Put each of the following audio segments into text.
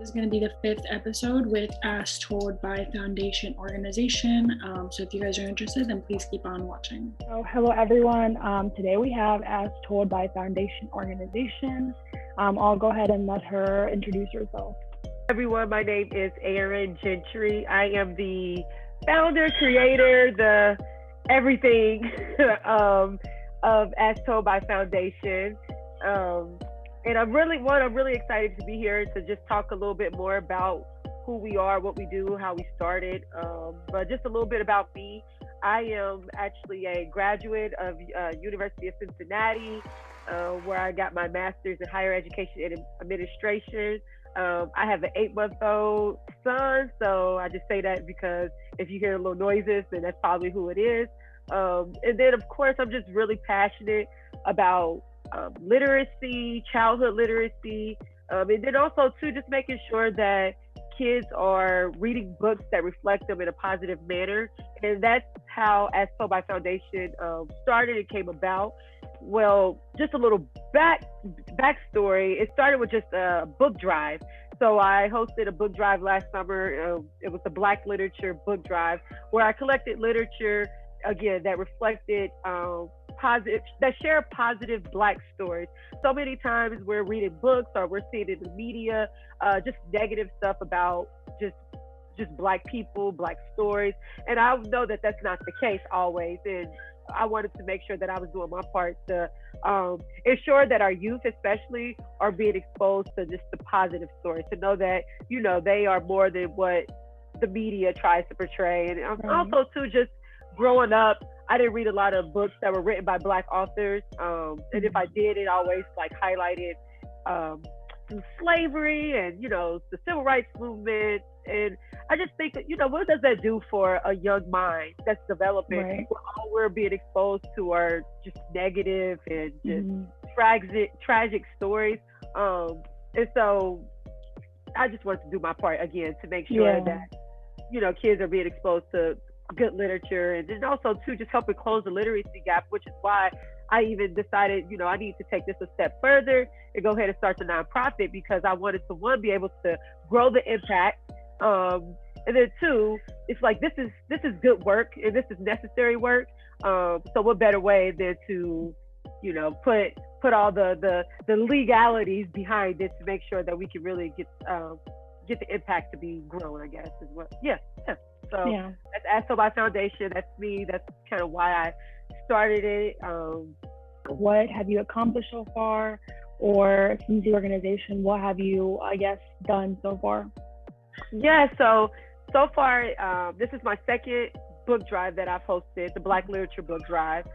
This is going to be the 5th episode with As Told by Foundation Organization. So if you guys are interested, then please keep on watching. So hello everyone. Today we have As Told by Foundation Organization. I'll go ahead and let her introduce herself. Everyone, my name is Erin Gentry. I am the founder, creator, the everything of As Told by Foundation. And I'm really excited to be here to just talk a little bit more about who we are, what we do, how we started. But just a little bit about me. I am actually a graduate of University of Cincinnati, where I got my master's in higher education and administration. I have an 8-month-old son, so I just say that because if you hear little noises, then that's probably who it is. And then, of course, I'm just really passionate about literacy, childhood literacy, and then also too just making sure that kids are reading books that reflect them in a positive manner. And that's how As Told by Foundation started and came about. Well, just a little backstory. It started with just a book drive. So I hosted a book drive last summer. It was the Black Literature Book Drive, where I collected literature again that reflected positive, that share positive Black stories. So many times we're reading books or we're seeing in the media just negative stuff about just Black people, Black stories, and I know that that's not the case always. And I wanted to make sure that I was doing my part to ensure that our youth especially are being exposed to just the positive stories, to know that, you know, they are more than what the media tries to portray. And also too, just growing up, I didn't read a lot of books that were written by Black authors. And if I did, it always like highlighted some slavery and, you know, the civil rights movement. And I just think, you know, what does that do for a young mind that's developing? Right. All we're being exposed to are just negative and just tragic stories. And so I just wanted to do my part again to make sure that, you know, kids are being exposed to good literature, and then also too just helping close the literacy gap, which is why I even decided, you know, I need to take this a step further and go ahead and start the nonprofit, because I wanted to, one, be able to grow the impact, and then two, it's like this is good work and this is necessary work. So what better way than to, you know, put all the legalities behind it to make sure that we can really get the impact to be grown, I guess is what. So that's As Told by Foundation. That's me. That's kind of why I started it. What have you accomplished so far, or since the organization, what have you, I guess, done so far? Yeah, so far, this is my second book drive that I've hosted, the Black Literature Book Drive,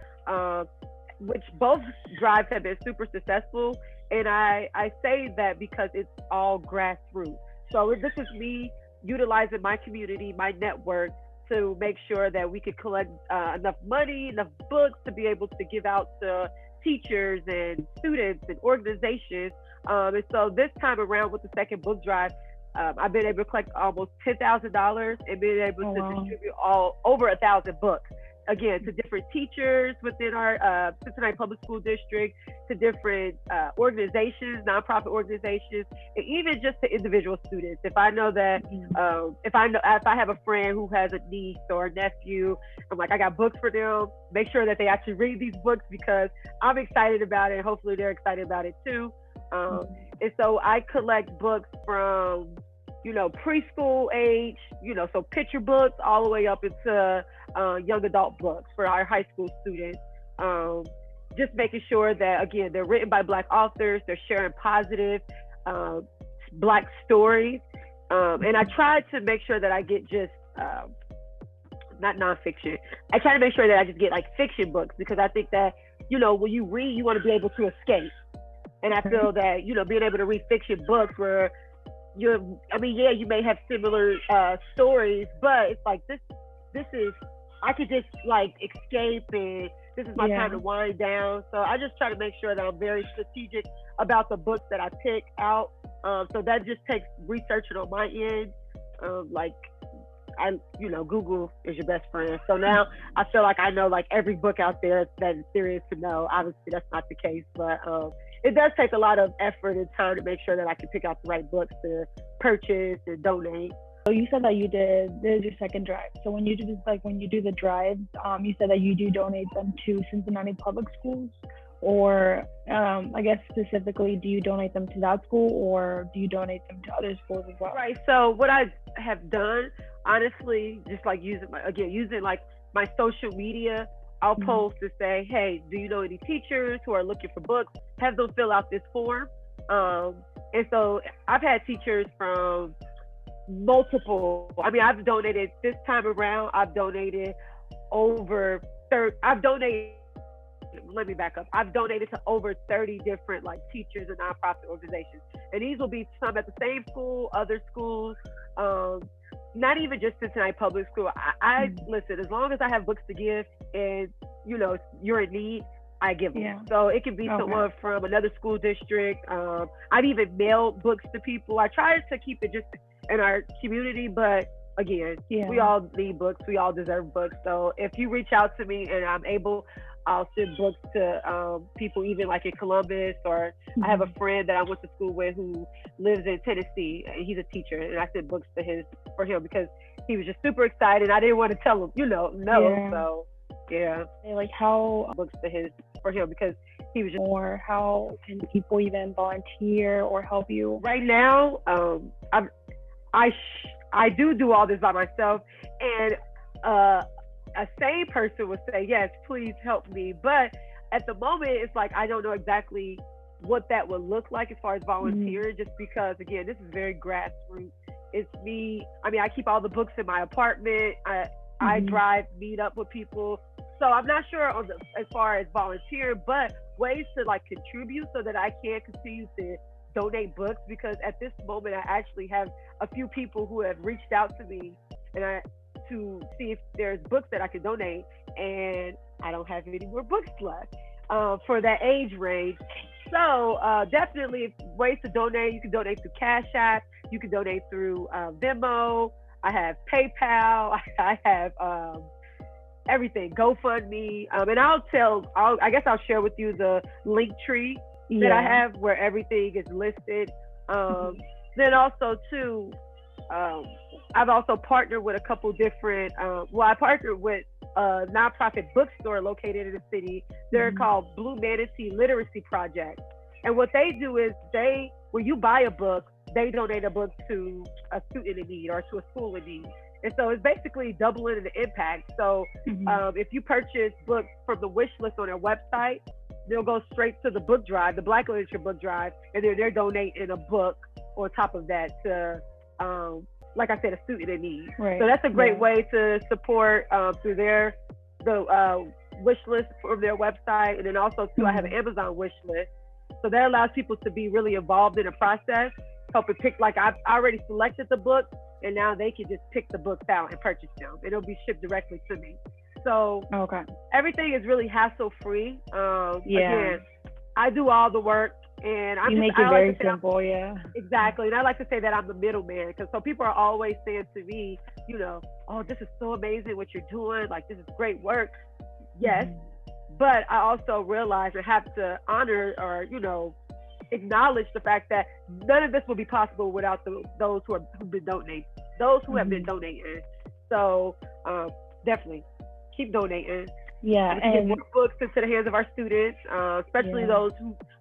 which both drives have been super successful. And I say that because it's all grassroots. So this is me utilizing my community, my network, to make sure that we could collect enough money, enough books to be able to give out to teachers and students and organizations. And so this time around with the second book drive, I've been able to collect almost $10,000 and been able to distribute over 1,000 books. Again, to different teachers within our Cincinnati Public School District, to different organizations, nonprofit organizations, and even just to individual students. If I know that, if I have a friend who has a niece or a nephew, I'm like, I got books for them. Make sure that they actually read these books, because I'm excited about it, and hopefully they're excited about it too. And so I collect books from, you know, preschool age, you know, so picture books all the way up into young adult books for our high school students. Just making sure that, again, they're written by Black authors, they're sharing positive Black stories. And I try to make sure that I get just, not nonfiction. I try to make sure that I just get like fiction books, because I think that, you know, when you read, you want to be able to escape. And I feel that, you know, being able to read fiction books where you may have similar stories, but it's like this is, I could just like escape, and this is my time to wind down. So I just try to make sure that I'm very strategic about the books that I pick out. So that just takes researching on my end, like Google is your best friend. So now I feel like I know like every book out there that there is to know. Obviously that's not the case, but it does take a lot of effort and time to make sure that I can pick out the right books to purchase and donate. So you said that this is your second drive. So when you do the drives, you said that you do donate them to Cincinnati public schools, or I guess specifically, do you donate them to that school, or do you donate them to other schools as well? Right. So what I have done, honestly, just like using like my social media, I'll post to say, hey, do you know any teachers who are looking for books? Have them fill out this form. And so I've had teachers from multiple. I mean, I've donated this time around. I've donated let me back up. I've donated to over 30 different like teachers and nonprofit organizations. And these will be some at the same school, other schools, not even just Cincinnati Public School. I listen, as long as I have books to give and, you're in need, I give them. Yeah. So it can be someone from another school district. I've even mailed books to people. I try to keep it just in our community, but again, we all need books. We all deserve books. So if you reach out to me and I'm able, I'll send books to people even like in Columbus, or I have a friend that I went to school with who lives in Tennessee, and he's a teacher, and I sent books for him because he was just super excited. I didn't want to tell him, no. Yeah. So like how books for him because he was just. Or how can people even volunteer or help you? Right now, I do all this by myself, and a sane person would say, yes, please help me. But at the moment, it's like, I don't know exactly what that would look like as far as volunteering, just because, again, this is very grassroots. It's me. I mean, I keep all the books in my apartment. I drive, meet up with people. So I'm not sure as far as volunteer, but ways to like contribute so that I can continue to donate books, because at this moment, I actually have a few people who have reached out to me to see if there's books that I can donate, and I don't have any more books left for that age range. So definitely ways to donate. You can donate through Cash App. You can donate through Venmo. I have PayPal. I have everything, GoFundMe. And I guess I'll share with you the link tree that I have where everything is listed. Then also too, I've also partnered with a couple different, I partnered with a nonprofit bookstore located in the city. They're called Blue Manatee Literacy Project. And what they do is when you buy a book, they donate a book to a student in need or to a school in need. And so it's basically doubling the impact. So if you purchase books from the wish list on their website, they'll go straight to the book drive, the Black Literature book drive, and then they're donating a book on top of that to, like I said, a student in need. Right. So that's a great way to support through the wish list from their website. And then also too, I have an Amazon wish list. So that allows people to be really involved in the process, help it pick, like I've already selected the book, and now they can just pick the books out and purchase them. It'll be shipped directly to me. So everything is really hassle-free. Again, I do all the work, and you make it very simple, Exactly. And I like to say that I'm the middleman, because so people are always saying to me, oh, this is so amazing what you're doing. Like, this is great work. Yes. But I also realize I have to honor or, acknowledge the fact that none of this will be possible without those who've been donating, those who have been donating. So definitely keep donating. Yeah, and get more books into the hands of our students, especially those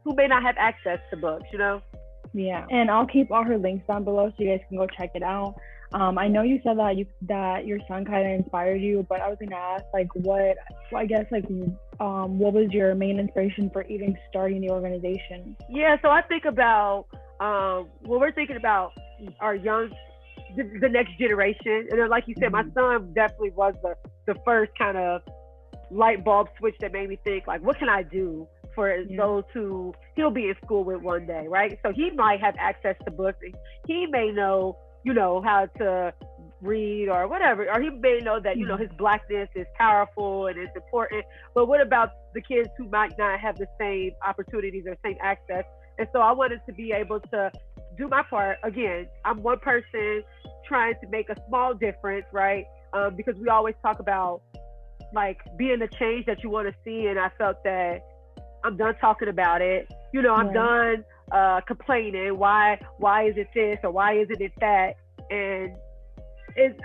who may not have access to books, Yeah, and I'll keep all her links down below so you guys can go check it out. I know you said that your son kind of inspired you, but I was gonna ask, what was your main inspiration for even starting the organization? Yeah, so I think about we're thinking about our the next generation, and then, like you said, my son definitely was the first kind of light bulb switch that made me think, like, what can I do for those who he'll be in school with one day, right? So he might have access to books. He may know, how to read or whatever, or he may know that, his Blackness is powerful and it's important. But what about the kids who might not have the same opportunities or same access? And so I wanted to be able to do my part. Again, I'm one person trying to make a small difference, right? Because we always talk about like being the change that you want to see, and I felt that I'm done talking about it. You know, I'm done complaining. Why is it this or why isn't it that? And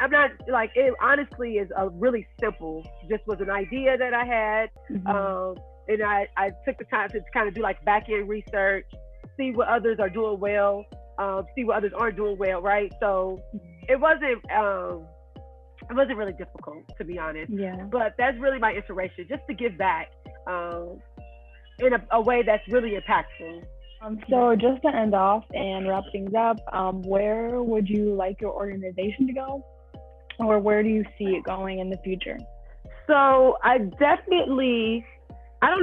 I'm not like, it honestly is a really simple, just was an idea that I had. And I took the time to kind of do like back end research, see what others are doing well, see what others aren't doing well, right? So it wasn't really difficult, to be honest. Yeah. But that's really my inspiration, just to give back in a way that's really impactful. So just to end off and wrap things up, where would you like your organization to go, or where do you see it going in the future? So I don't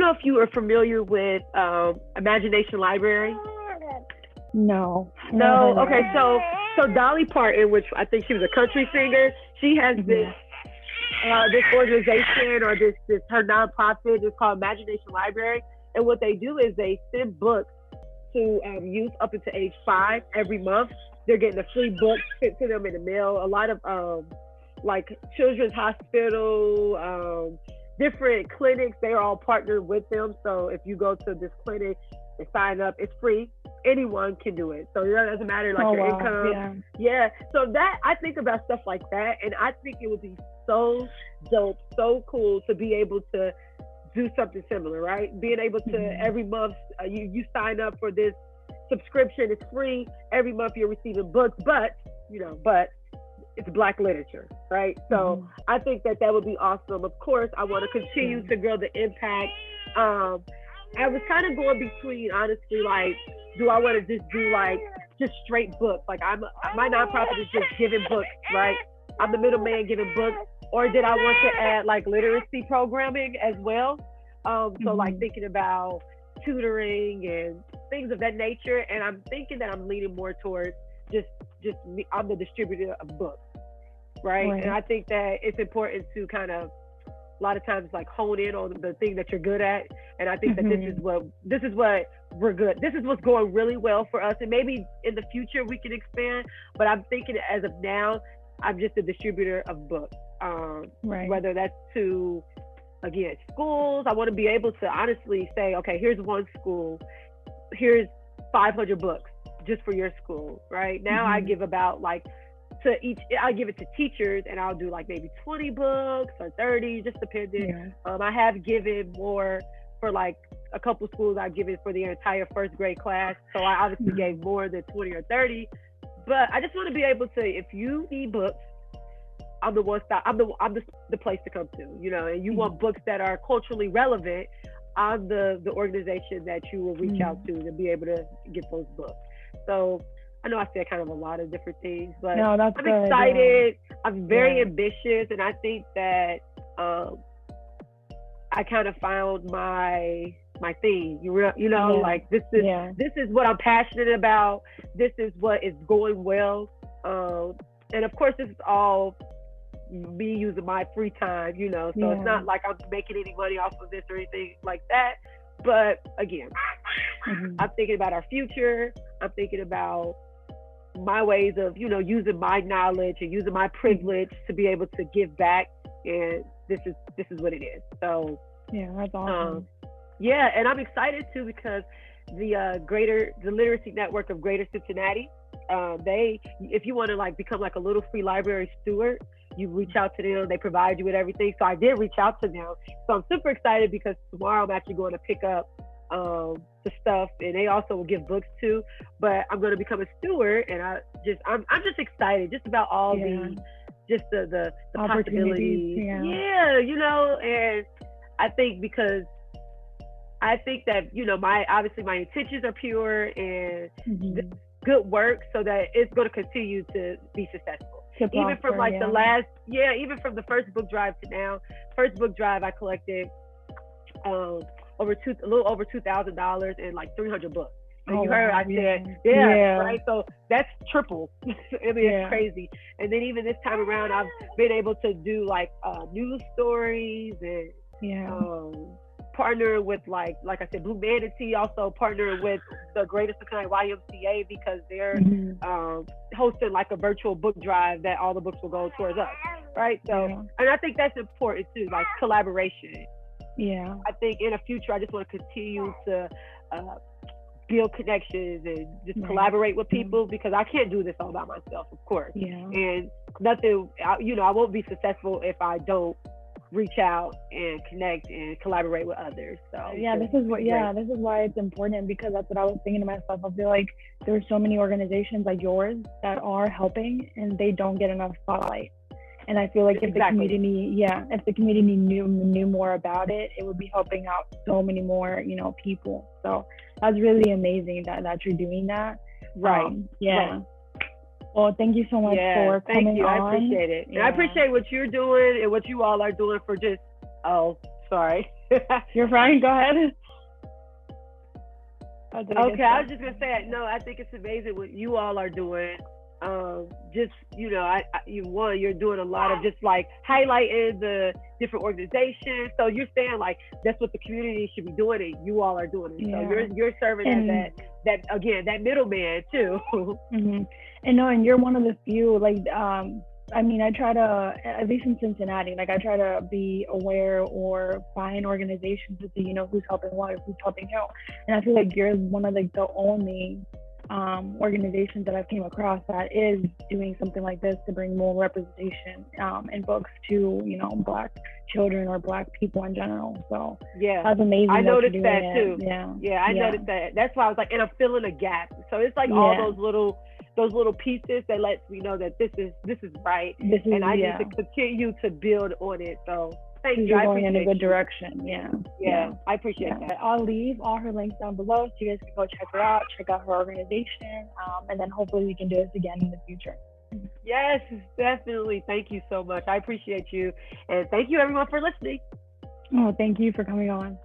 know if you are familiar with Imagination Library. No. Okay. So Dolly Parton, which I think she was a country singer, she has this organization, or this her nonprofit is called Imagination Library, and what they do is they send books to youth up until age 5 every month. They're getting a free book sent to them in the mail. A lot of like Children's Hospital, different clinics, they are all partnered with them. So if you go to this clinic and sign up, it's free. Anyone can do it. So it doesn't matter like your income. Yeah. So that, I think about stuff like that, and I think it would be so dope, so cool to be able to do something similar, right? Being able to every month, you sign up for this subscription, it's free. Every month you're receiving books, but it's Black literature, right? So I think that would be awesome. Of course, I want to continue to grow the impact. I was kind of going between, honestly, like, do I want to just do like just straight books? Like my nonprofit is just giving books, right? I'm the middleman giving books. Or did I want to add like literacy programming as well? So like thinking about tutoring and things of that nature. And I'm thinking that I'm leaning more towards just I'm the distributor of books, right? And I think that it's important to kind of, a lot of times, like hone in on the thing that you're good at. And I think that this is what we're good. This is what's going really well for us. And maybe in the future we can expand, but I'm thinking as of now, I'm just a distributor of books. Whether that's to, again, schools. I want to be able to honestly say, okay, here's one school, here's 500 books just for your school, right? Now I give about like I give it to teachers, and I'll do like maybe 20 books or 30, just depending. I have given more for like a couple schools. I've given for the entire first grade class, so I obviously gave more than 20 or 30. But I just want to be able to, if you need books, I'm the one stop. I'm the place to come to, you know. And you want books that are culturally relevant, I'm the organization that you will reach out to be able to get those books. So I know I said kind of a lot of different things, but I'm excited. I'm very ambitious, and I think that I kind of found my thing. Like this is what I'm passionate about. This is what is going well, and of course, this is all me using my free time. So it's not like I'm making any money off of this or anything like that. But again, I'm thinking about our future. I'm thinking about my ways of, using my knowledge and using my privilege to be able to give back. And this is what it is. So yeah, that's awesome. And I'm excited too, because the Literacy Network of Greater Cincinnati, if you want to like become like a little free library steward, you reach out to them. They provide you with everything. So I did reach out to them. So I'm super excited, because tomorrow I'm actually going to pick up the stuff, and they also will give books too. But I'm going to become a steward, and I'm just excited just about all the possibilities. And I think because I think that my intentions are pure and good work, so that it's going to continue to be successful. Even from like even from the first book drive to now. First book drive, I collected a little over $2,000 and like 300 books. And you heard I said, right? So that's triple. I mean, it's crazy. And then even this time around, I've been able to do like news stories and partnering with like I said, Blue Manatee, also partnering with the Greater Cincinnati YMCA because they're hosting like a virtual book drive that all the books will go towards us, right? So, and I think that's important too, like collaboration. Yeah. I think in the future, I just want to continue to build connections and just collaborate with people because I can't do this all by myself, of course. Yeah. And nothing, I won't be successful if I don't reach out and connect and collaborate with others. So this is why it's important, because that's what I was thinking to myself. I feel like there's so many organizations like yours that are helping and they don't get enough spotlight. And I feel like if the community knew more about it, it would be helping out so many more, people. So that's really amazing that you're doing that. Right. Right. Well, thank you so much for coming on. I appreciate it. And I appreciate what you're doing and what you all are doing for just, sorry. You're fine. Go ahead. Okay, I was just going to say, no, I think it's amazing what you all are doing. You're doing a lot of just like highlighting the different organizations. So you're saying like that's what the community should be doing, and you all are doing it. So you're serving as that middleman too. Mm-hmm. And you're one of the few, like I try to, at least in Cincinnati, like I try to be aware or find organizations to see, who's helping what, who's helping who. And I feel like you're one of the only organizations that I've came across that is doing something like this to bring more representation in books to Black children or Black people in general. So that's amazing. I noticed that too. I noticed that. That's why I was like, and I'm filling a gap. So it's like all those little pieces that lets me know that this is right, and I need to continue to build on it. So thank you. You're going in a good direction. Yeah. I appreciate that. I'll leave all her links down below so you guys can go check her out, check out her organization, and then hopefully we can do this again in the future. Yes, definitely. Thank you so much. I appreciate you, and thank you everyone for listening. Oh, thank you for coming on.